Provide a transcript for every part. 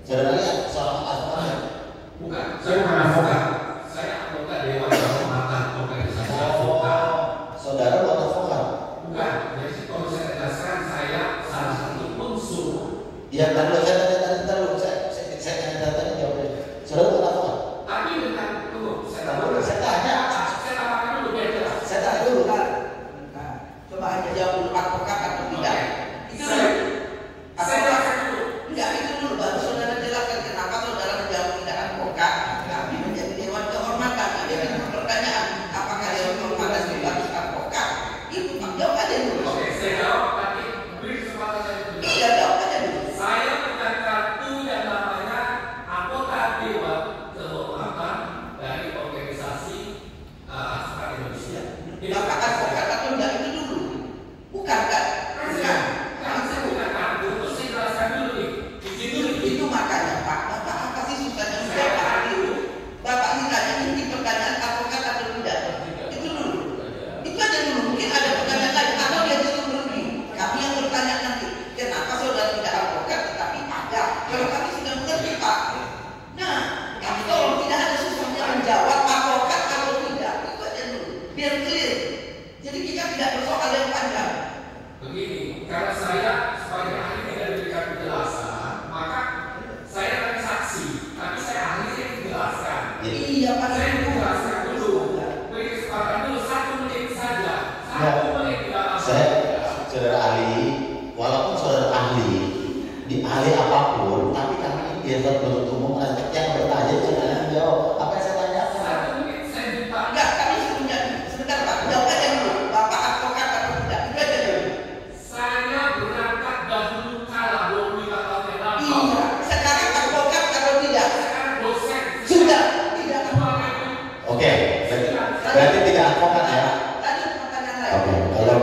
Saudara lihat soal advokat? Bukan, saya bukan advokat. Saya anggota Dewan Kehormatan Organisasi Advokat. Saudara bukan advokat? Bukan, jadi kalau saya jelaskan saya salah satu unsur. Ya kan lo saya tanya jawabnya. Saudara bukan advokat? Tapi dengan tunggu, saya Saya tanya. saya tambahkan dulu biar jelas. Saya tanya dulu kan. Coba aja jawab dulu advokat atau tidak. Itu Saya jelaskan dulu. enggak, itu dulu baru saudara jelaskan kenapa saudara menjawab tidak advokat, tapi menjadi Dewan Kehormatan. Jadi pertanyaan apakah Dewan Kehormatan itu harus advokat? Itu jawab aja dulu. Oke, saya jawab tapi beri kesempatan saya dulu. Iya, jawab aja dulu. Saya punya kartu yang namanya anggota Dewan Kehormatan dari organisasi Advokat Indonesia. Bapak advokat atau enggak itu dulu? Bukan kan? Bukan. Kan saya punya kartu, terus saya jelaskan dulu nih. Itu makanya Pak, Bapak apa sih susahnya menjawab dulu? Bapak ditanya ini pertanyaan advokat atau tidak? Itu dulu. Itu aja dulu. Mungkin ada pertanyaan lain atau dia justru berhenti. Kami yang bertanya nanti, kenapa saudara tidak advokat tetapi ada? Kalau kami sudah mengerti Pak. Nah, kami tolong tidak ada susahnya menjawab advokat atau tidak. Itu aja dulu. Biar clear. Jadi kita tidak bersoal yang panjang. Begini, karena saya sebagai ahli tidak diberikan penjelasan, maka saya akan saksi, tapi saya ahli yang dijelaskan. Iya, Pak. Saya menjelaskan dulu, beri kesempatan dulu 1 menit saja, 1 menit tidak lama. Saya saudara ahli, walaupun saudara ahli di ahli apapun, tapi kami ini biasa bentuk umum yang bertanya saudara menjawab apa yang saya tanyakan. 1 menit saya minta. Enggak, kami punya sebentar Pak. Jawab aja dulu. Bapak advokat atau tidak? Itu aja dulu. Saya berangkat dahulu kala 25 tahun yang lalu. Iya. Sekarang advokat atau tidak? Sekarang dosen. Sudah. Tidak. Oke, berarti tidak advokat ya? Tadi pertanyaan lain. Oke, kalau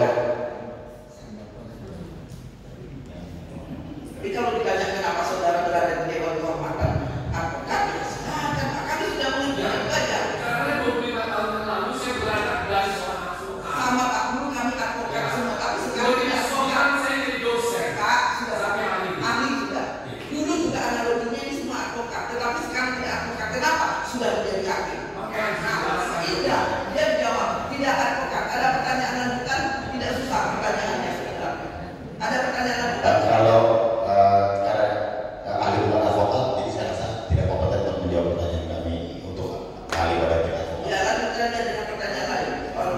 Jadi kalau ditanya kenapa saudara berada di Dewan Kehormatan advokat, ya silakan. Kami sudah menunjukkan banyak. Karena 25 tahun yang lalu saya berangkat dari seorang advokat. Sama Pak Guru kami advokat semua, tapi sekarang Kemudian tidak. sekarang saya jadi dosen. Pak sudah Sampai ahli. ahli sudah. Dulu juga analoginya ini semua advokat, tetapi sekarang tidak advokat. Kenapa? Sudah menjadi hakim. Tidak, dia jawab tidak advokat. Ada pertanyaan lanjutan? Tidak susah pertanyaannya sebenarnya. Ada pertanyaan lanjutan? kalau karena ahli bukan advokat, jadi saya rasa tidak kompeten untuk menjawab pertanyaan kami untuk ahli pada tingkat advokat. Ya, lanjutkan aja dengan pertanyaan lain. Soal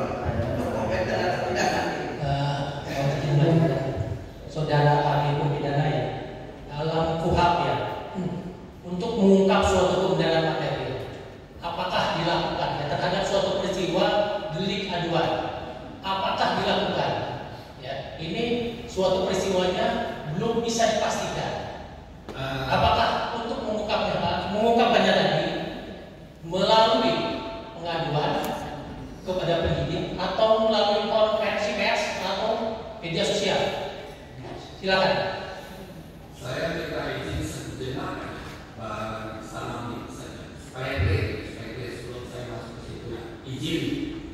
berkompeten atau tidak nanti. Saudara ahli hukum pidana ya, dalam KUHP ya, untuk mengungkap suatu kebenaran materi, apakah dilakukan ya, terhadap suatu peristiwa delik aduan, apakah dilakukan? Ya, ini suatu peristiwanya belum bisa dipastikan. Apakah untuk mengungkapkannya tadi melalui pengaduan kepada penyidik atau melalui konferensi pers atau media sosial? Silakan. Saya minta izin sejenak Bang Salami saja supaya clear sebelum saya masuk ke situ. Izin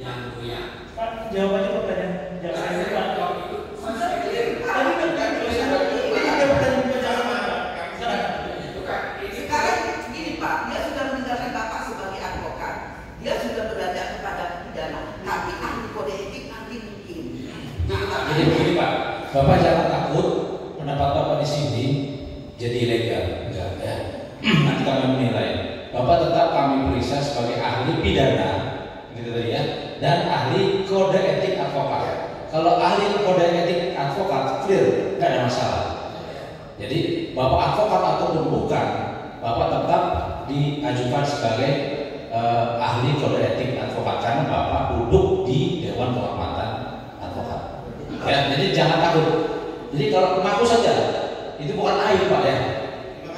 yang mulia. Pak, jawabannya pertanyaan jangan Saya Pak. jawab itu. Saya clear. Tadi kan ini ada pertanyaan penjelasan Pak. Itu kan ini Sekarang gini Pak, dia sudah meninggalkan Bapak sebagai advokat. Dia sudah berada kepada pidana. Tapi ahli kode etik nanti mungkin. Jadi begini Pak, Bapak jangan takut pendapat Bapak di sini jadi ilegal, enggak ya. Nanti kami menilai. Bapak tetap kami periksa sebagai ahli pidana, gitu tadi ya, dan ahli kode etik advokat. Kalau ahli kode etik advokat clear, nggak ada masalah. Jadi Bapak advokat ataupun bukan, Bapak tetap diajukan sebagai ahli kode etik advokat karena Bapak duduk di Dewan Kehormatan Advokat. Ya, jadi jangan takut. Jadi kalau mengaku saja, itu bukan aib Pak ya.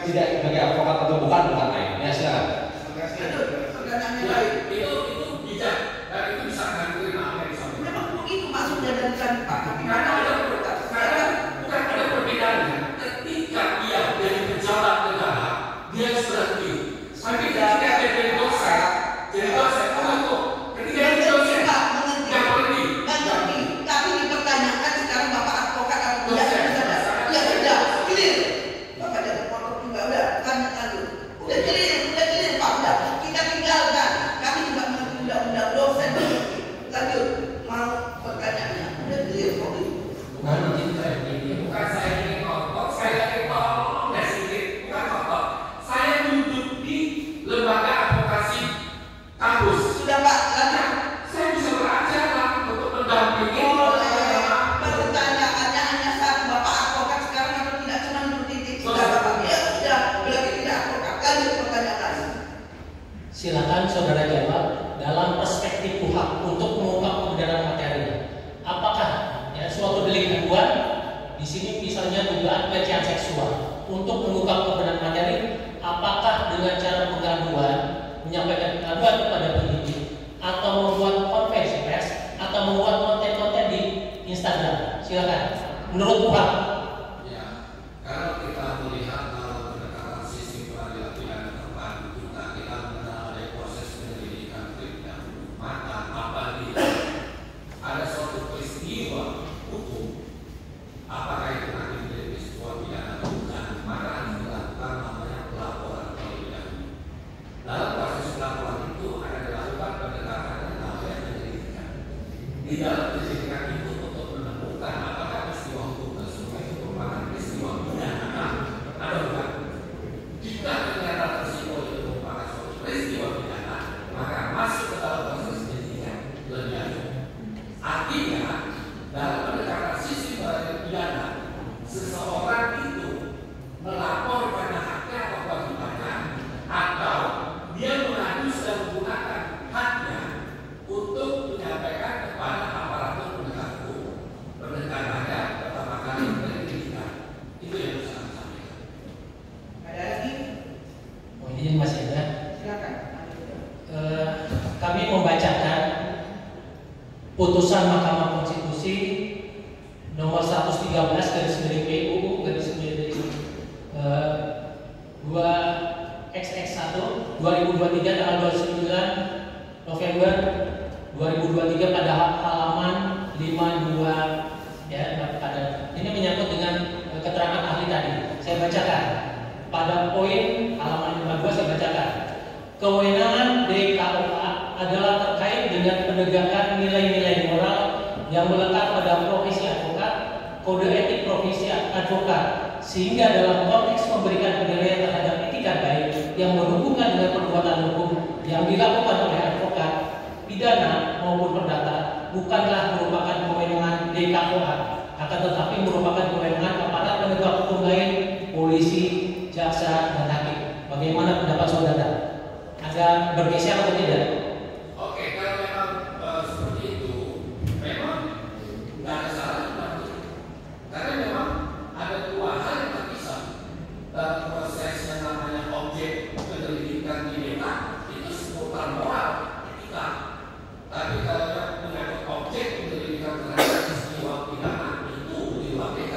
Tidak sebagai advokat atau bukan aib. Ya silakan. Pertanyaannya lain. itu bijak dan itu bisa diterima apa yang disampaikan. Memang begitu maksudnya dari kami Pak. Tapi Karena mana ada ada bukan ada perbedaannya. Ketika dia jadi pejabat negara, dia berhenti. Tapi ketika dia jadi dosen, untuk ketika dia jadi dosen, dia berhenti. Tapi dipertanyakan sekarang Bapak advokat atau tidak? Ya sudah, clear. Bapak jangan potong juga udah. Kan saudara jawab dalam perspektif KUHP untuk mengungkap kebenaran materi. Apakah ya suatu delik aduan di sini misalnya dugaan pelecehan seksual untuk mengungkap kebenaran materi, apakah dengan cara pengaduan menyampaikan pengaduan kepada penyidik atau membuat konferensi pers atau membuat konten-konten di Instagram? Silakan. Menurut KUHP. Ya, kalau kita melihat pendekatan sistem peradilan pidana terpadu kita mengenal ada proses penyelidikan dan maka apabila ada suatu peristiwa hukum, apakah itu nanti menjadi peristiwa pidana atau bukan, maka harus dilakukan namanya pelaporan terlebih dahulu. Dalam proses pelaporan itu akan dilakukan pendekatan yang namanya penyelidikan. Di dalam penyelidikan itu untuk menemukan apakah peristiwa hukum tersebut itu merupakan peristiwa pidana atau bukan. Jika ternyata peristiwa itu merupakan suatu peristiwa pidana, maka masuk ke dalam proses penyelidikan lebih lanjut. Artinya dalam pendekatan sistem peradilan pidana, seseorang itu melapor karena haknya atau kewajibannya, atau dia mengadu dan menggunakan haknya untuk menyampaikan kepada aparatur penegak hukum. Pendekatannya pertama kali penyelidikan. Itu yang bisa saya sampaikan. Ada lagi? Oh, ini masih ada. Silakan. Kami membacakan putusan Mahkamah Konstitusi nomor 113/PUU 2XX1 2023 tanggal 29 November 2023 pada halaman 52 ya. Ini menyangkut dengan keterangan ahli tadi. Saya bacakan. Pada poin halaman 52 saya bacakan. Kewenangan DKUA adalah terkait dengan penegakan nilai-nilai moral yang melekat pada profesi advokat, kode etik profesi advokat, sehingga dalam konteks memberikan penilaian terhadap etikat baik yang berhubungan dengan perbuatan hukum yang dilakukan oleh advokat, pidana maupun perdata bukanlah merupakan kewenangan DKUA, akan tetapi merupakan kewenangan aparat penegak hukum lain, polisi, jaksa, dan hakim. Bagaimana pendapat saudara? Ada bergeser atau tidak? Oke, kalau memang seperti itu, memang nggak ada salahnya. Karena memang ada dua hal yang terpisah. Dalam proses yang namanya objek penyelidikan di BK itu seputar moral, etika. Tapi kalau yang menyangkut objek penyelidikan terhadap peristiwa pidana itu di luar BK.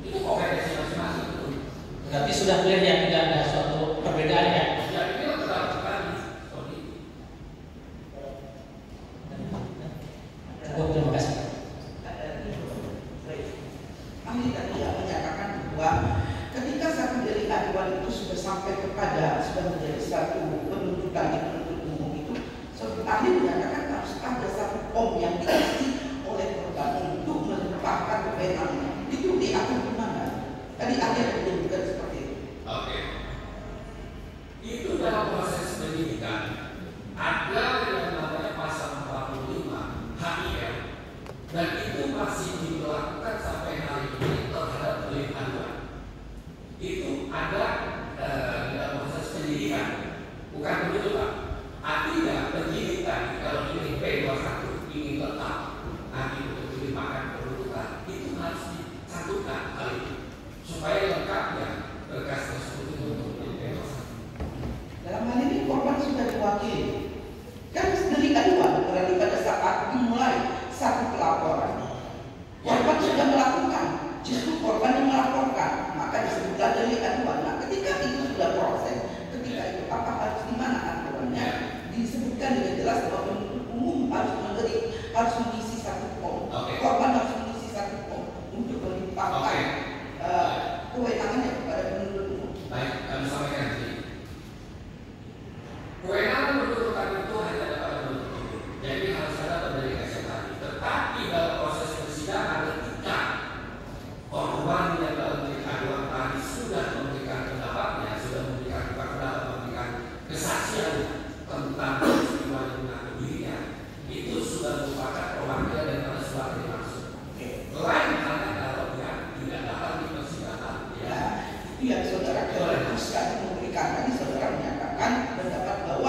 Itu kompetensi masing-masing. Berarti sudah clear ya, tidak ada suatu perbedaan ya? Cukup, terima kasih. Ahli tadi yang menyatakan bahwa ketika satu delik aduan itu sudah sampai kepada sudah menjadi satu penuntutan di penuntut umum itu, ahli menyatakan harus ada satu form yang diisi oleh korban untuk melimpahkan kewenangan. Itu diatur di mana? Tadi ahli ada menyebutkan seperti itu. Oke. Itu dalam proses penyidikan ada yang namanya pasal 45 HIM dan itu masih diberlakukan sampai hari ini terhadap delik aduan. Itu ada di dalam proses penyidikan, bukan penuntutan. Artinya penyidikan kalau ini P21 ingin tetap nanti untuk dilimpahkan penuntutan itu harus dicantumkan hal itu supaya lengkapnya berkas tersebut itu untuk P21. Dalam hal ini korban sudah diwakili. Kan delik aduan berarti pada saat dimulai satu pelaporan, korban sudah melakukan, justru korban yang melaporkan, maka disebutlah delik aduan. Nah, ketika itu sudah proses, ketika itu apa harus di mana aturannya disebutkan dengan jelas bahwa penuntut umum harus mengisi satu form, korban harus mengisi satu form untuk melimpahkan kewenangannya kepada penuntut umum. Baik, kami sampaikan di kewenangan penuntutan itu hanya ada pada penuntut umum. Jadi harus ada pendelegasi tadi. Tetapi dalam proses persidangan ketika korban yang dalam delik aduan tadi sudah memberikan pendapatnya, sudah memberikan pendapat, memberikan kesaksian tentang peristiwa yang mengaku dirinya, itu sudah merupakan perwakilan daripada suatu yang langsung. Lain halnya kalau dia tidak dapat di persidangan, ya. Itu yang saudara teruskan memberikan tadi saudara menyatakan pendapat bahwa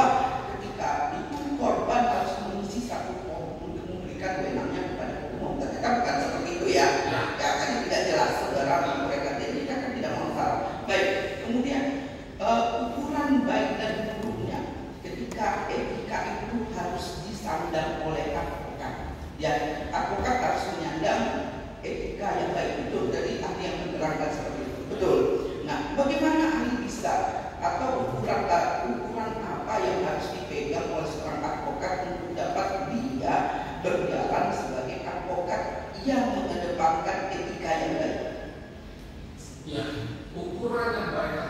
yang mengedepankan etika yang baik. Ya, ukuran yang baik